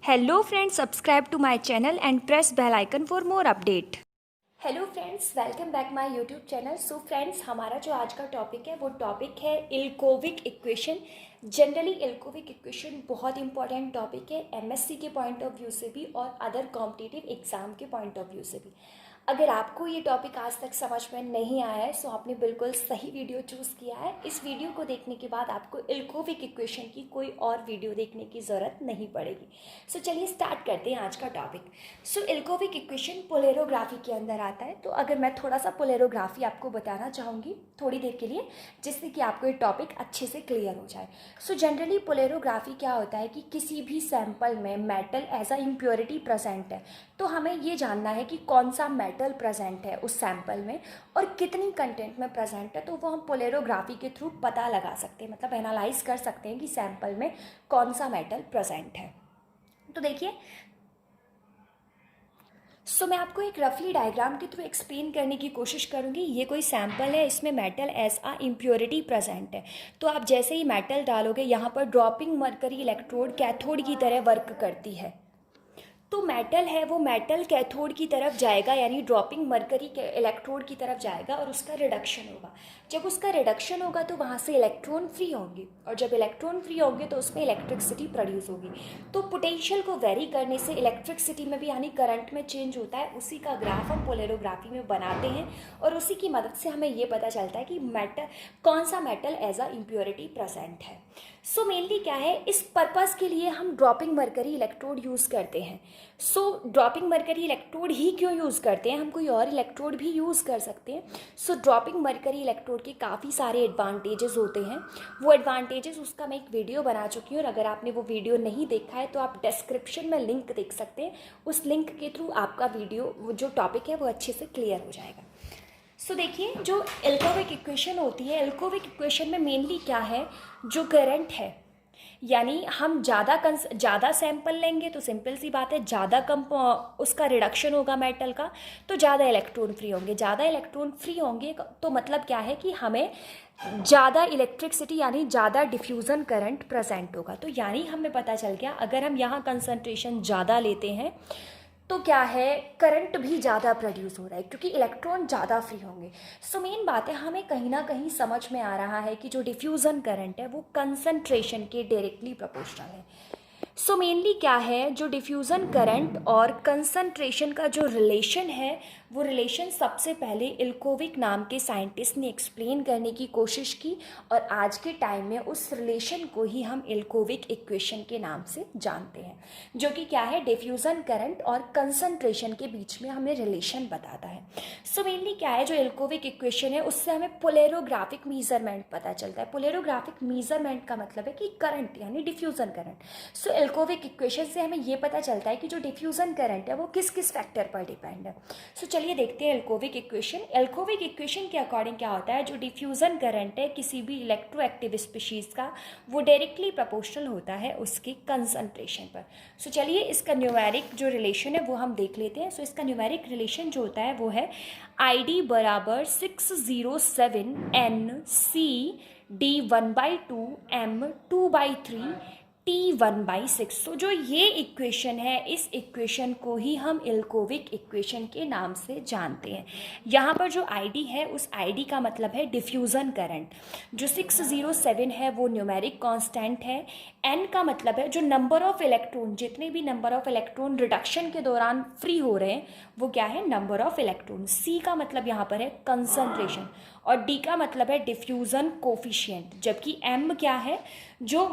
Hello friends, subscribe to my channel and press bell icon for more update. Hello friends, welcome back my YouTube channel. So friends, हमारा जो आज का topic है वो topic है इल्कोविक equation. Generally इल्कोविक equation बहुत important topic है MSc के पॉइंट ऑफ व्यू से भी और अदर कॉम्पिटिटिव एग्जाम के पॉइंट ऑफ व्यू से भी। अगर आपको ये टॉपिक आज तक समझ में नहीं आया है सो आपने बिल्कुल सही वीडियो चूज़ किया है। इस वीडियो को देखने के बाद आपको इल्कोविक इक्वेशन की कोई और वीडियो देखने की ज़रूरत नहीं पड़ेगी। सो चलिए स्टार्ट करते हैं आज का टॉपिक। सो इल्कोविक इक्वेशन पोलेरोग्राफी के अंदर आता है। तो अगर मैं थोड़ा सा पोलेरोग्राफी आपको बताना चाहूँगी थोड़ी देर के लिए, जिससे कि आपको ये टॉपिक अच्छे से क्लियर हो जाए। सो जनरली पोलेरोग्राफी क्या होता है कि किसी भी सैंपल में metal as a impurity present है, तो हमें ये जानना है कि कौन सा मेटल प्रेजेंट है उस सैंपल में और कितनी कंटेंट में प्रेजेंट है। तो वो हम पोलेरोग्राफी के थ्रू पता लगा सकते हैं, मतलब एनालाइज कर सकते हैं कि सैंपल में कौन सा मेटल प्रेजेंट है। तो देखिए, मैं आपको एक रफली डायग्राम के थ्रू एक्सप्लेन करने की कोशिश करूंगी। ये कोई सैंपल है, इसमें मेटल एज आ इम्प्योरिटी प्रेजेंट है। तो आप जैसे ही मेटल डालोगे, यहाँ पर ड्रॉपिंग मरकरी इलेक्ट्रोड कैथोड की तरह वर्क करती है। तो मेटल है वो मेटल कैथोड की तरफ जाएगा, यानी ड्रॉपिंग मरकरी के इलेक्ट्रोड की तरफ जाएगा और उसका रिडक्शन होगा। जब उसका रिडक्शन होगा तो वहाँ से इलेक्ट्रॉन फ्री होंगे, और जब इलेक्ट्रॉन फ्री होंगे तो उसमें इलेक्ट्रिसिटी प्रोड्यूस होगी। तो पोटेंशियल को वेरी करने से इलेक्ट्रिसिटी में भी यानी करंट में चेंज होता है। उसी का ग्राफ हम पोलेरोग्राफी में बनाते हैं और उसी की मदद से हमें ये पता चलता है कि मेटल कौन सा metal as a impurity present है। सो मेनली क्या है, इस पर्पस के लिए हम ड्रॉपिंग मरकरी इलेक्ट्रोड यूज़ करते हैं। सो ड्रॉपिंग मरकरी इलेक्ट्रोड ही क्यों यूज़ करते हैं, हम कोई और इलेक्ट्रोड भी यूज़ कर सकते हैं। सो ड्रॉपिंग मरकरी इलेक्ट्रोड के काफ़ी सारे एडवांटेजेस होते हैं। वो एडवांटेजेस उसका मैं एक वीडियो बना चुकी हूँ, और अगर आपने वो वीडियो नहीं देखा है तो आप डिस्क्रिप्शन में लिंक देख सकते हैं। उस लिंक के थ्रू आपका वीडियो जो टॉपिक है वो अच्छे से क्लियर हो जाएगा। सो देखिए, जो इल्कोविक इक्वेशन होती है, इल्कोविक इक्वेशन में मेनली क्या है, जो करंट है, यानी हम ज़्यादा सैंपल लेंगे तो सिंपल सी बात है ज़्यादा कम उसका रिडक्शन होगा मेटल का, तो ज़्यादा इलेक्ट्रॉन फ्री होंगे। ज़्यादा इलेक्ट्रॉन फ्री होंगे तो मतलब क्या है कि हमें ज़्यादा इलेक्ट्रिसिटी यानी ज़्यादा डिफ्यूज़न करंट प्रेजेंट होगा। तो यानी हमें पता चल गया, अगर हम यहाँ कंसंट्रेशन ज़्यादा लेते हैं तो क्या है, करंट भी ज़्यादा प्रोड्यूस हो रहा है क्योंकि इलेक्ट्रॉन ज़्यादा फ्री होंगे। सो मेन बात है, हमें कहीं ना कहीं समझ में आ रहा है कि जो डिफ्यूज़न करंट है वो कंसंट्रेशन के डायरेक्टली प्रोपोर्शनल है। सो मेनली क्या है, जो डिफ्यूज़न करंट और कंसंट्रेशन का जो रिलेशन है, वो रिलेशन सबसे पहले इल्कोविक नाम के साइंटिस्ट ने एक्सप्लेन करने की कोशिश की, और आज के टाइम में उस रिलेशन को ही हम इल्कोविक इक्वेशन के नाम से जानते हैं, जो कि क्या है, डिफ्यूज़न करंट और कंसंट्रेशन के बीच में हमें रिलेशन बताता है। सो मेनली क्या है, जो इल्कोविक इक्वेशन है उससे हमें पोलेरोग्राफिक मीजरमेंट पता चलता है। पोलेरोग्राफिक मीजरमेंट का मतलब है कि करंट यानी डिफ्यूज़न करंट। सो इल्कोविक इक्वेशन से हमें ये पता चलता है कि जो डिफ्यूज़न करंट है वो किस किस फैक्टर पर डिपेंड है। सो चलिए देखते हैं इल्कोविक इक्वेशन। इल्कोविक इक्वेशन के अकॉर्डिंग क्या होता है, जो डिफ्यूज़न करंट है किसी भी इलेक्ट्रोएक्टिव स्पीशीज़ का, वो डायरेक्टली प्रोपोर्शनल होता है उसके कंसंट्रेशन पर। सो चलिए इसका न्यूमेरिक जो रिलेशन है वो हम देख लेते हैं। सो इसका न्यूमेरिक रिलेशन जो होता है वो है ID बराबर 607 NC D1/2 M2/3 T1/6। सो जो ये इक्वेशन है, इस इक्वेशन को ही हम इल्कोविक इक्वेशन के नाम से जानते हैं। यहाँ पर जो ID है, उस ID का मतलब है डिफ्यूज़न करंट। जो 607 है वो न्यूमेरिक कांस्टेंट है। N का मतलब है जो नंबर ऑफ इलेक्ट्रॉन, जितने भी नंबर ऑफ इलेक्ट्रॉन रिडक्शन के दौरान फ्री हो रहे हैं वो क्या है, नंबर ऑफ इलेक्ट्रॉन। C का मतलब यहाँ पर है कंसंट्रेशन, और D का मतलब है डिफ्यूज़न कोफिशिएंट। जबकि M क्या है, जो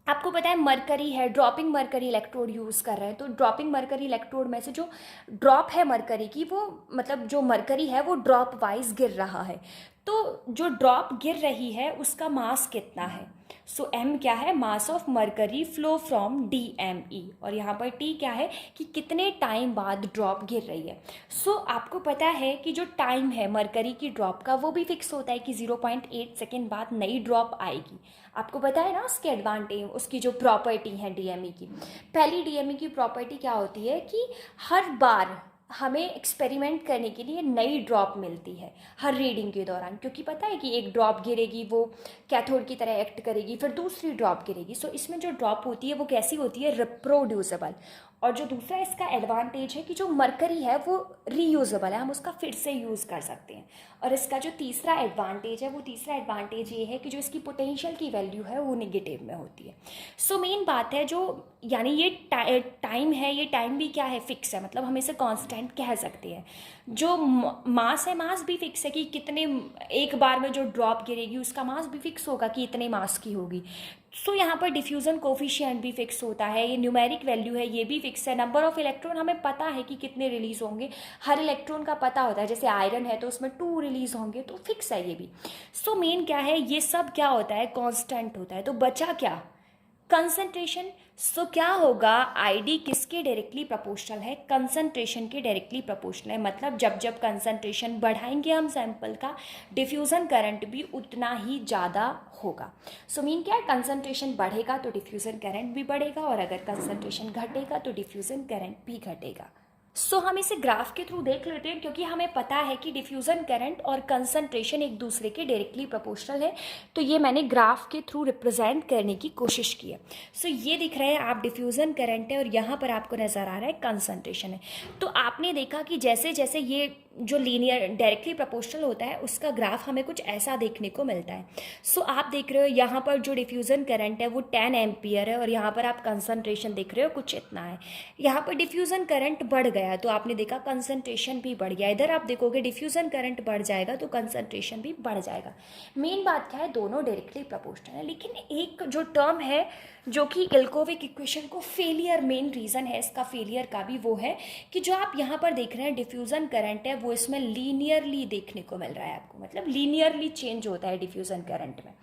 आपको पता है मरकरी है, ड्रॉपिंग मरकरी इलेक्ट्रोड यूज़ कर रहे हैं। तो ड्रॉपिंग मरकरी इलेक्ट्रोड में से जो ड्रॉप है मरकरी की, वो मतलब जो मरकरी है वो ड्रॉप वाइज गिर रहा है। तो जो ड्रॉप गिर रही है उसका मास कितना है, सो m क्या है, mass of mercury flow from DME, और यहाँ पर t क्या है कि कितने टाइम बाद ड्रॉप गिर रही है। सो आपको पता है कि जो टाइम है मरकरी की ड्रॉप का वो भी फिक्स होता है कि 0.8 सेकेंड बाद नई ड्रॉप आएगी। आपको पता है ना उसके एडवांटेज, उसकी जो प्रॉपर्टी है DME की। पहली DME की प्रॉपर्टी क्या होती है कि हर बार हमें एक्सपेरिमेंट करने के लिए नई ड्रॉप मिलती है हर रीडिंग के दौरान, क्योंकि पता है कि एक ड्रॉप गिरेगी वो कैथोड की तरह एक्ट करेगी, फिर दूसरी ड्रॉप गिरेगी। सो इसमें जो ड्रॉप होती है वो कैसी होती है, रिप्रोड्यूसेबल। और जो दूसरा इसका एडवांटेज है कि जो मरकरी है वो रीयूजेबल है, हम उसका फिर से यूज़ कर सकते हैं। और इसका जो तीसरा एडवांटेज है, वो तीसरा एडवांटेज ये है कि जो इसकी पोटेंशियल की वैल्यू है वो नेगेटिव में होती है। सो मेन बात है जो, यानी ये टाइम है, ये टाइम भी क्या है, फिक्स है, मतलब हम इसे कांस्टेंट कह सकते हैं। जो मास है, मास भी फिक्स है कि कितने, एक बार में जो ड्रॉप गिरेगी उसका मास भी फिक्स होगा कि इतने मास की होगी। सो यहाँ पर डिफ्यूज़न कोफिशिएंट भी फिक्स होता है, ये न्यूमेरिक वैल्यू है, ये भी फिक्स है। नंबर ऑफ इलेक्ट्रॉन हमें पता है कि कितने रिलीज होंगे, हर इलेक्ट्रॉन का पता होता है, जैसे आयरन है तो उसमें 2 रिलीज होंगे, तो फिक्स है ये भी। सो मेन क्या है, ये सब क्या होता है, कांस्टेंट होता है। तो बचा क्या, कंसंट्रेशन। सो क्या होगा, आईडी किसके डायरेक्टली प्रोपोर्शनल है, कंसंट्रेशन के डायरेक्टली प्रोपोर्शनल है। मतलब जब जब कंसंट्रेशन बढ़ाएंगे हम सैंपल का, डिफ्यूज़न करंट भी उतना ही ज़्यादा होगा। सो मीन क्या है, कंसंट्रेशन बढ़ेगा तो डिफ्यूज़न करंट भी बढ़ेगा, और अगर कंसंट्रेशन घटेगा तो डिफ्यूज़न करंट भी घटेगा। सो हम इसे ग्राफ के थ्रू देख लेते हैं, क्योंकि हमें पता है कि डिफ्यूज़न करंट और कंसंट्रेशन एक दूसरे के डायरेक्टली प्रोपोर्शनल है। तो ये मैंने ग्राफ के थ्रू रिप्रेजेंट करने की कोशिश की है। सो ये दिख रहे हैं आप, डिफ्यूज़न करंट है और यहाँ पर आपको नज़र आ रहा है कंसंट्रेशन है। तो आपने देखा कि जैसे जैसे ये जो लीनियर डायरेक्टली प्रोपोर्शनल होता है उसका ग्राफ हमें कुछ ऐसा देखने को मिलता है। सो आप देख रहे हो यहाँ पर जो डिफ्यूज़न करंट है वो 10 एम्पियर है, और यहाँ पर आप कंसंट्रेशन देख रहे हो कुछ इतना है। यहाँ पर डिफ्यूज़न करंट बढ़ गया तो आपने देखा कंसंट्रेशन भी बढ़ गया। इधर आप देखोगे डिफ्यूज़न करंट बढ़ जाएगा तो कंसंट्रेशन भी बढ़ जाएगा। मेन बात क्या है, दोनों डायरेक्टली प्रोपोर्शनल है। लेकिन एक जो टर्म है जो कि इल्कोविक इक्वेशन को फेलियर, मेन रीज़न है इसका फेलियर का भी, वो है कि जो आप यहाँ पर देख रहे हैं डिफ्यूज़न करंट है वो इसमें लीनियरली देखने को मिल रहा है आपको, मतलब लीनियरली चेंज होता है डिफ्यूज़न करंट में,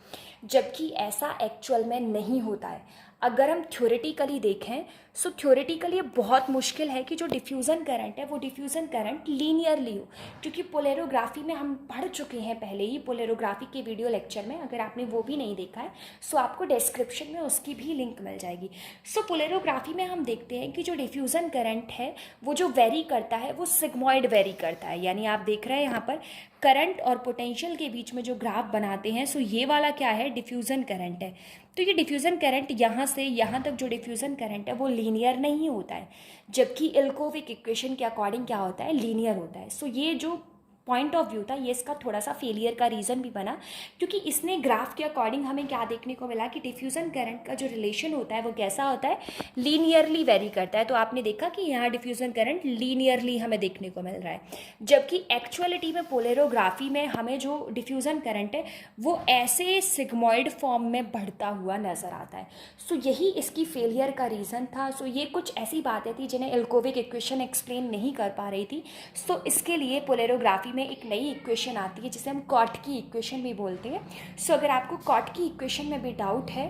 जबकि ऐसा एक्चुअल में नहीं होता है। अगर हम थ्योरेटिकली देखें, सो थ्योरेटिकली ये बहुत मुश्किल है कि जो डिफ्यूज़न करंट है वो डिफ्यूज़न करंट लीनियरली हो, क्योंकि पोलेरोग्राफी में हम पढ़ चुके हैं पहले ही, पोलेरोग्राफी के वीडियो लेक्चर में। अगर आपने वो भी नहीं देखा है सो आपको डिस्क्रिप्शन में उसकी भी लिंक मिल जाएगी। सो पोलेरोग्राफी में हम देखते हैं कि जो डिफ्यूज़न करंट है वो जो वेरी करता है वो सिग्मॉइड वेरी करता है। यानी आप देख रहे हैं यहाँ पर करंट और पोटेंशियल के बीच में जो ग्राफ बनाते हैं, सो ये वाला क्या है, डिफ्यूज़न करंट है। तो ये डिफ्यूज़न करंट यहाँ से यहाँ तक जो डिफ्यूज़न करंट है वो लीनियर नहीं होता है, जबकि इल्कोविक इक्वेशन के अकॉर्डिंग क्या होता है, लीनियर होता है। सो ये जो पॉइंट ऑफ व्यू था ये इसका थोड़ा सा फेलियर का रीज़न भी बना, क्योंकि इसने ग्राफ के अकॉर्डिंग हमें क्या देखने को मिला कि डिफ्यूज़न करंट का जो रिलेशन होता है वो कैसा होता है, लीनियरली वेरी करता है। तो आपने देखा कि यहाँ डिफ्यूज़न करंट लीनियरली हमें देखने को मिल रहा है, जबकि एक्चुअलिटी में पोलेरोग्राफी में हमें जो डिफ्यूज़न करंट है वो ऐसे सिग्मॉइड फॉर्म में बढ़ता हुआ नज़र आता है। सो यही इसकी फेलियर का रीज़न था। सो ये कुछ ऐसी बातें थी जिन्हें इल्कोविक इक्वेशन एक्सप्लेन नहीं कर पा रही थी। सो इसके लिए पोलेरोग्राफी में एक नई इक्वेशन आती है जिसे हम कॉटकी इक्वेशन भी बोलते हैं। सो अगर आपको कॉटकी इक्वेशन में भी डाउट है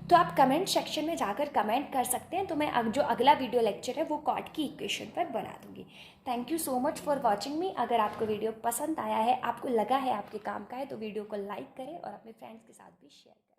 तो आप कमेंट सेक्शन में जाकर कमेंट कर सकते हैं, तो मैं जो अगला वीडियो लेक्चर है वो कॉटकी इक्वेशन पर बना दूंगी। Thank you so much for watching मी। अगर आपको वीडियो पसंद आया है, आपको लगा है आपके काम का है, तो वीडियो को लाइक करें और अपने फ्रेंड्स के साथ भी शेयर करें।